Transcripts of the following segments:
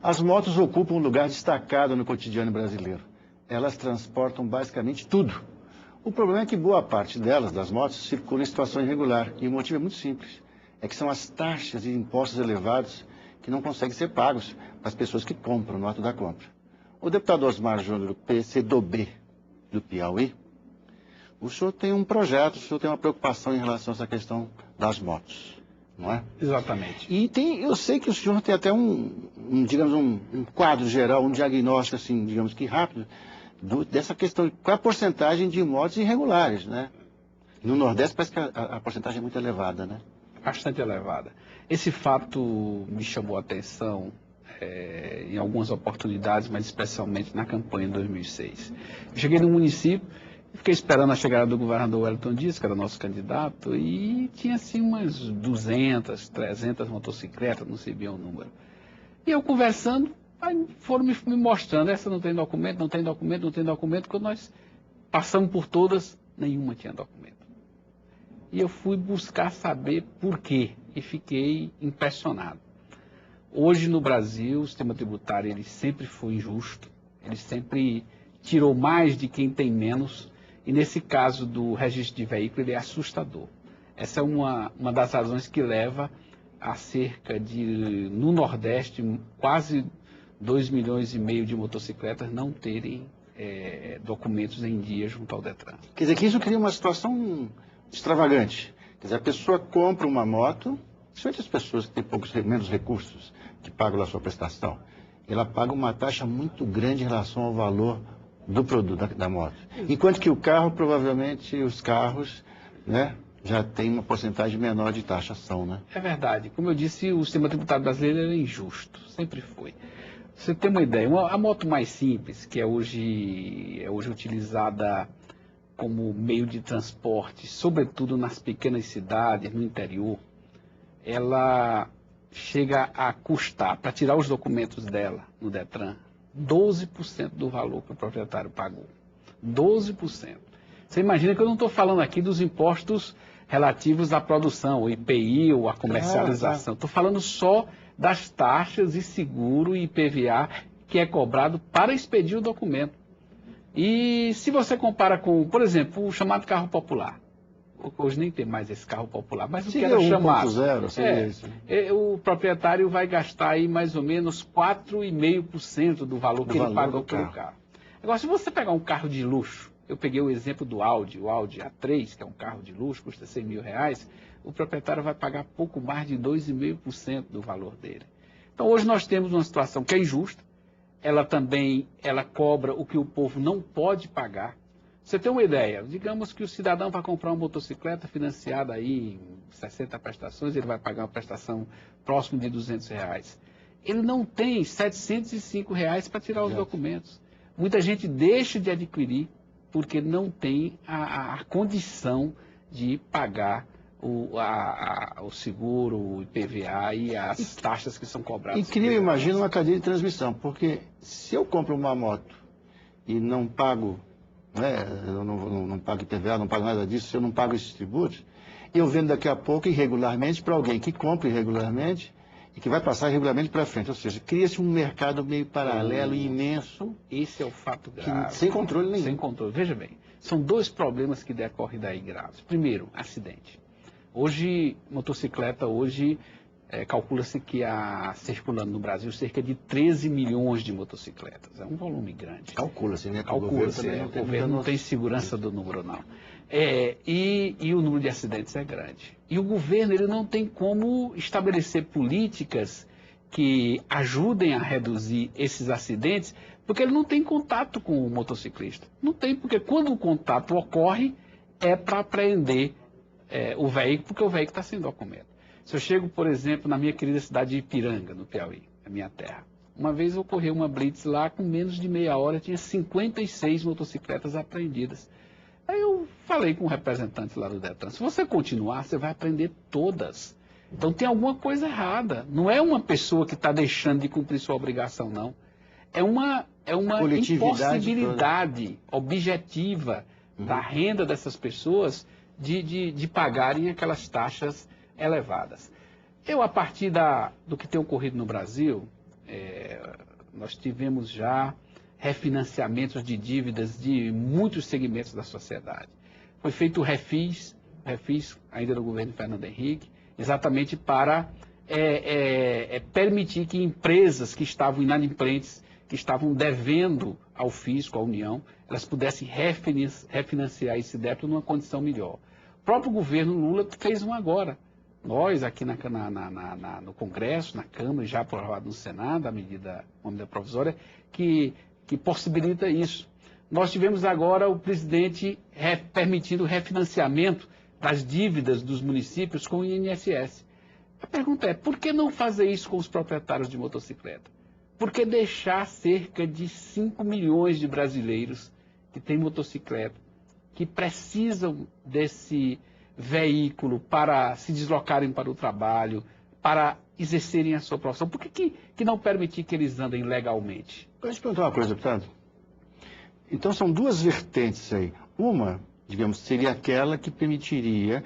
As motos ocupam um lugar destacado no cotidiano brasileiro. Elas transportam basicamente tudo. O problema é que boa parte delas, das motos, circula em situação irregular. E o motivo é muito simples. É que são as taxas e impostos elevados que não conseguem ser pagos para as pessoas que compram no ato da compra. O deputado Osmar Júnior, do PCdoB do Piauí, o senhor tem um projeto, o senhor tem uma preocupação em relação a essa questão das motos, não é? Exatamente. E eu sei que o senhor tem até digamos, um quadro geral, um diagnóstico, assim, digamos que rápido, dessa questão, qual é a porcentagem de motos irregulares, né? No Nordeste parece que a porcentagem é muito elevada, né? Bastante elevada. Esse fato me chamou a atenção em algumas oportunidades, mas especialmente na campanha de 2006. Eu cheguei no município, fiquei esperando a chegada do governador Wellington Dias, que era nosso candidato, e tinha assim umas 200, 300 motocicletas, não sei bem o número. E eu conversando, aí foram me mostrando, essa não tem documento, não tem documento, não tem documento. Quando nós passamos por todas, nenhuma tinha documento. E eu fui buscar saber por quê, e fiquei impressionado. Hoje no Brasil, o sistema tributário ele sempre foi injusto, ele sempre tirou mais de quem tem menos, e nesse caso do registro de veículo ele é assustador. Essa é uma das razões que leva a cerca de, no Nordeste, quase 2,5 milhões de motocicletas não terem documentos em dia junto ao Detran. Quer dizer que isso cria uma situação extravagante. Quer dizer, a pessoa compra uma moto, principalmente as pessoas que têm menos recursos, que pagam a sua prestação, ela paga uma taxa muito grande em relação ao valor do produto da moto. Enquanto que o carro, provavelmente, os carros, né, já tem uma porcentagem menor de taxação, né? É verdade. Como eu disse, o sistema tributário brasileiro é injusto, sempre foi. Você tem uma ideia, a moto mais simples, que é hoje utilizada como meio de transporte, sobretudo nas pequenas cidades, no interior, ela chega a custar, para tirar os documentos dela no Detran, 12% do valor que o proprietário pagou. 12%. Você imagina que eu não estou falando aqui dos impostos relativos à produção, o IPI ou à comercialização. Estou falando só das taxas e seguro e IPVA que é cobrado para expedir o documento. E se você compara com, por exemplo, o chamado carro popular. Hoje nem tem mais esse carro popular, mas o que era chamado. 1.0, o proprietário vai gastar aí mais ou menos 4,5% do valor que ele pagou pelo carro. Agora, se você pegar um carro de luxo, eu peguei o exemplo do Audi, o Audi A3, que é um carro de luxo, custa R$100 mil, o proprietário vai pagar pouco mais de 2,5% do valor dele. Então, hoje nós temos uma situação que é injusta, ela cobra o que o povo não pode pagar. Você tem uma ideia, digamos que o cidadão vai comprar uma motocicleta financiada aí em 60 prestações, ele vai pagar uma prestação próximo de R$200. Ele não tem R$705 para tirar os documentos. Muita gente deixa de adquirir porque não tem a condição de pagar o seguro, o IPVA e as taxas que são cobradas. E cria, imagina, uma cadeia de transmissão, porque se eu compro uma moto e não pago, né, eu não pago IPVA, não pago nada disso, se eu não pago esses tributos, eu vendo daqui a pouco irregularmente para alguém que compra irregularmente e que vai passar irregularmente para frente. Ou seja, cria-se um mercado meio paralelo e imenso. Esse é o fato grave. Sem controle nenhum. Sem controle. Veja bem, são dois problemas que decorrem daí graves. Primeiro, acidente. Hoje, motocicleta, calcula-se que há circulando no Brasil cerca de 13 milhões de motocicletas. É um volume grande. Calcula-se, né? Calcula-se, o governo não tem segurança do número, não. E o número de acidentes é grande. E o governo ele não tem como estabelecer políticas que ajudem a reduzir esses acidentes, porque ele não tem contato com o motociclista. Não tem, porque quando o contato ocorre, é para apreender o veículo, porque o veículo está sem documento. Se eu chego, por exemplo, na minha querida cidade de Ipiranga, no Piauí, a minha terra, uma vez ocorreu uma blitz lá, com menos de meia hora, tinha 56 motocicletas apreendidas. Aí eu falei com um representante lá do Detran, se você continuar, você vai aprender todas. Então tem alguma coisa errada. Não é uma pessoa que está deixando de cumprir sua obrigação, não. É uma impossibilidade objetiva da renda dessas pessoas de pagarem aquelas taxas elevadas. Eu, a partir do que tem ocorrido no Brasil, nós tivemos já refinanciamentos de dívidas de muitos segmentos da sociedade. Foi feito o refis ainda no governo Fernando Henrique, exatamente para permitir que empresas que estavam inadimplentes, que estavam devendo ao fisco, à União, elas pudessem refinanciar esse débito numa condição melhor. O próprio governo Lula fez um agora. Nós, aqui no Congresso, na Câmara, já aprovado no Senado, uma medida provisória, que possibilita isso. Nós tivemos agora o presidente permitindo o refinanciamento das dívidas dos municípios com o INSS. A pergunta é, por que não fazer isso com os proprietários de motocicleta? Por que deixar cerca de 5 milhões de brasileiros que têm motocicleta, que precisam desse veículo para se deslocarem para o trabalho, para exercerem a sua profissão? Por que não permitir que eles andem legalmente? Deixa eu te perguntar uma coisa, deputado. Então são duas vertentes aí. Uma, digamos, seria aquela que permitiria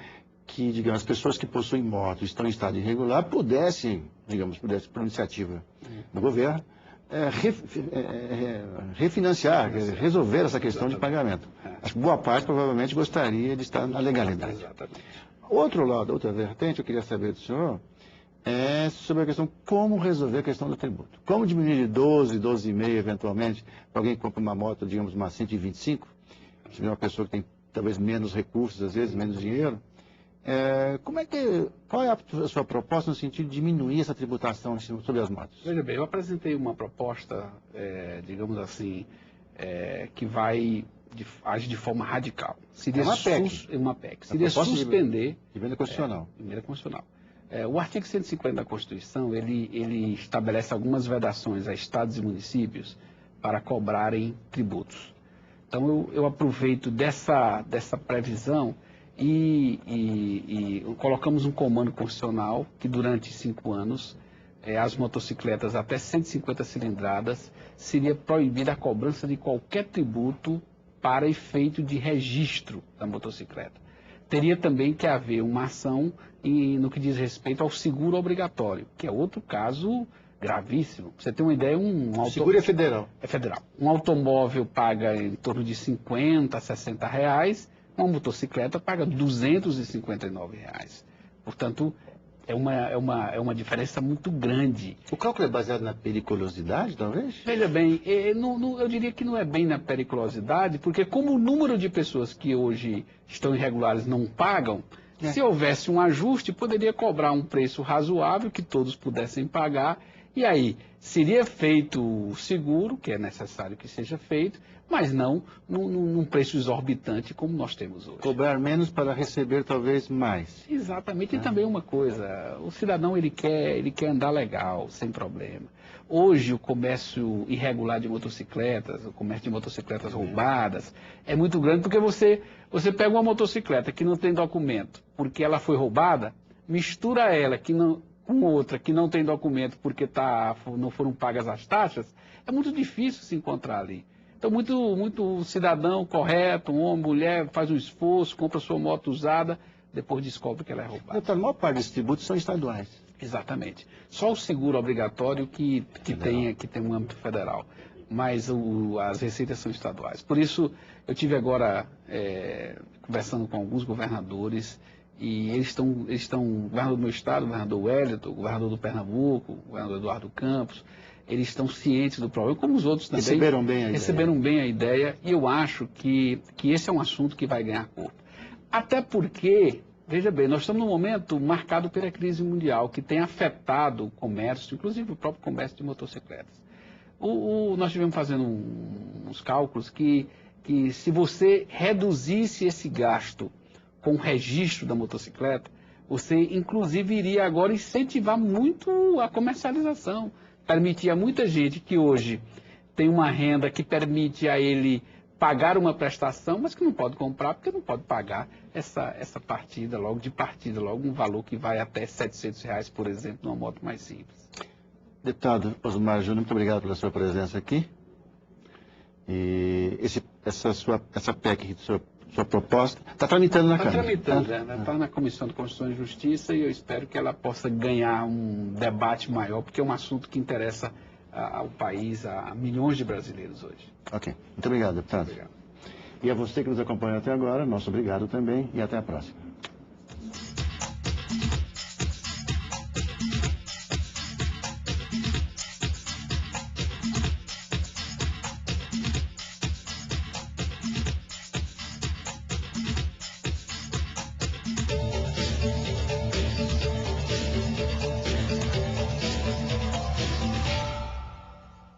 que, digamos, as pessoas que possuem moto e estão em estado irregular pudessem, por iniciativa do governo, refinanciar, resolver essa questão de pagamento. Acho que boa parte provavelmente gostaria de estar na legalidade. Exatamente. Outro lado, outra vertente, eu queria saber do senhor, é sobre a questão como resolver a questão do tributo. Como diminuir de 12,5 eventualmente, para alguém que compra uma moto, digamos, uma 125, se tiver uma pessoa que tem talvez menos recursos, às vezes menos dinheiro, qual é a sua proposta no sentido de diminuir essa tributação sobre as motos? Veja bem, eu apresentei uma proposta, digamos assim, que vai agir de forma radical. Seria uma PEC. Uma PEC. Seria suspender... De emenda constitucional. Emenda constitucional. O artigo 150 da Constituição, ele estabelece algumas vedações a estados e municípios para cobrarem tributos. Então, eu aproveito dessa previsão e colocamos um comando constitucional que durante 5 anos, as motocicletas até 150 cilindradas, seria proibida a cobrança de qualquer tributo para efeito de registro da motocicleta. Teria também que haver uma ação no que diz respeito ao seguro obrigatório, que é outro caso gravíssimo. Pra você ter uma ideia, O seguro é federal. É federal. Um automóvel paga em torno de 50 a 60 reais, uma motocicleta paga 259 reais. Portanto, é uma diferença muito grande. O cálculo é baseado na periculosidade, talvez? Veja bem, eu diria que não é bem na periculosidade, porque como o número de pessoas que hoje estão irregulares não pagam, se houvesse um ajuste, poderia cobrar um preço razoável que todos pudessem pagar, e aí seria feito o seguro, que é necessário que seja feito, mas não num preço exorbitante como nós temos hoje. Cobrar menos para receber talvez mais. Exatamente. E também uma coisa, o cidadão ele quer andar legal, sem problema. Hoje o comércio irregular de motocicletas, o comércio de motocicletas roubadas, é muito grande porque você pega uma motocicleta que não tem documento porque ela foi roubada, mistura ela com outra que não tem documento porque não foram pagas as taxas, é muito difícil se encontrar ali. Então, muito cidadão correto, um homem, mulher, faz um esforço, compra sua moto usada, depois descobre que ela é roubada. A maior parte desses tributos são estaduais. Exatamente. Só o seguro obrigatório que tem um âmbito federal, mas as receitas são estaduais. Por isso, eu tive agora conversando com alguns governadores, e eles estão, o governador do meu estado, o governador Wellington, o governador do Pernambuco, o governador Eduardo Campos, eles estão cientes do problema, como os outros também. Receberam bem a ideia, e eu acho que esse é um assunto que vai ganhar corpo. Até porque, veja bem, nós estamos num momento marcado pela crise mundial, que tem afetado o comércio, inclusive o próprio comércio de motocicletas. Nós estivemos fazendo uns cálculos que se você reduzisse esse gasto com o registro da motocicleta, você inclusive iria agora incentivar muito a comercialização. Permitir a muita gente que hoje tem uma renda que permite a ele pagar uma prestação, mas que não pode comprar, porque não pode pagar essa partida, logo um valor que vai até R$700, por exemplo, numa moto mais simples. Deputado Osmar Júnior, muito obrigado pela sua presença aqui. E essa PEC, sua proposta, está tramitando na Câmara. Está tramitando, está na Comissão de Constituição e Justiça, e eu espero que ela possa ganhar um debate maior, porque é um assunto que interessa ao país, a milhões de brasileiros hoje. Ok. Muito obrigado, deputado. Obrigado. E a você que nos acompanhou até agora, nosso obrigado também e até a próxima.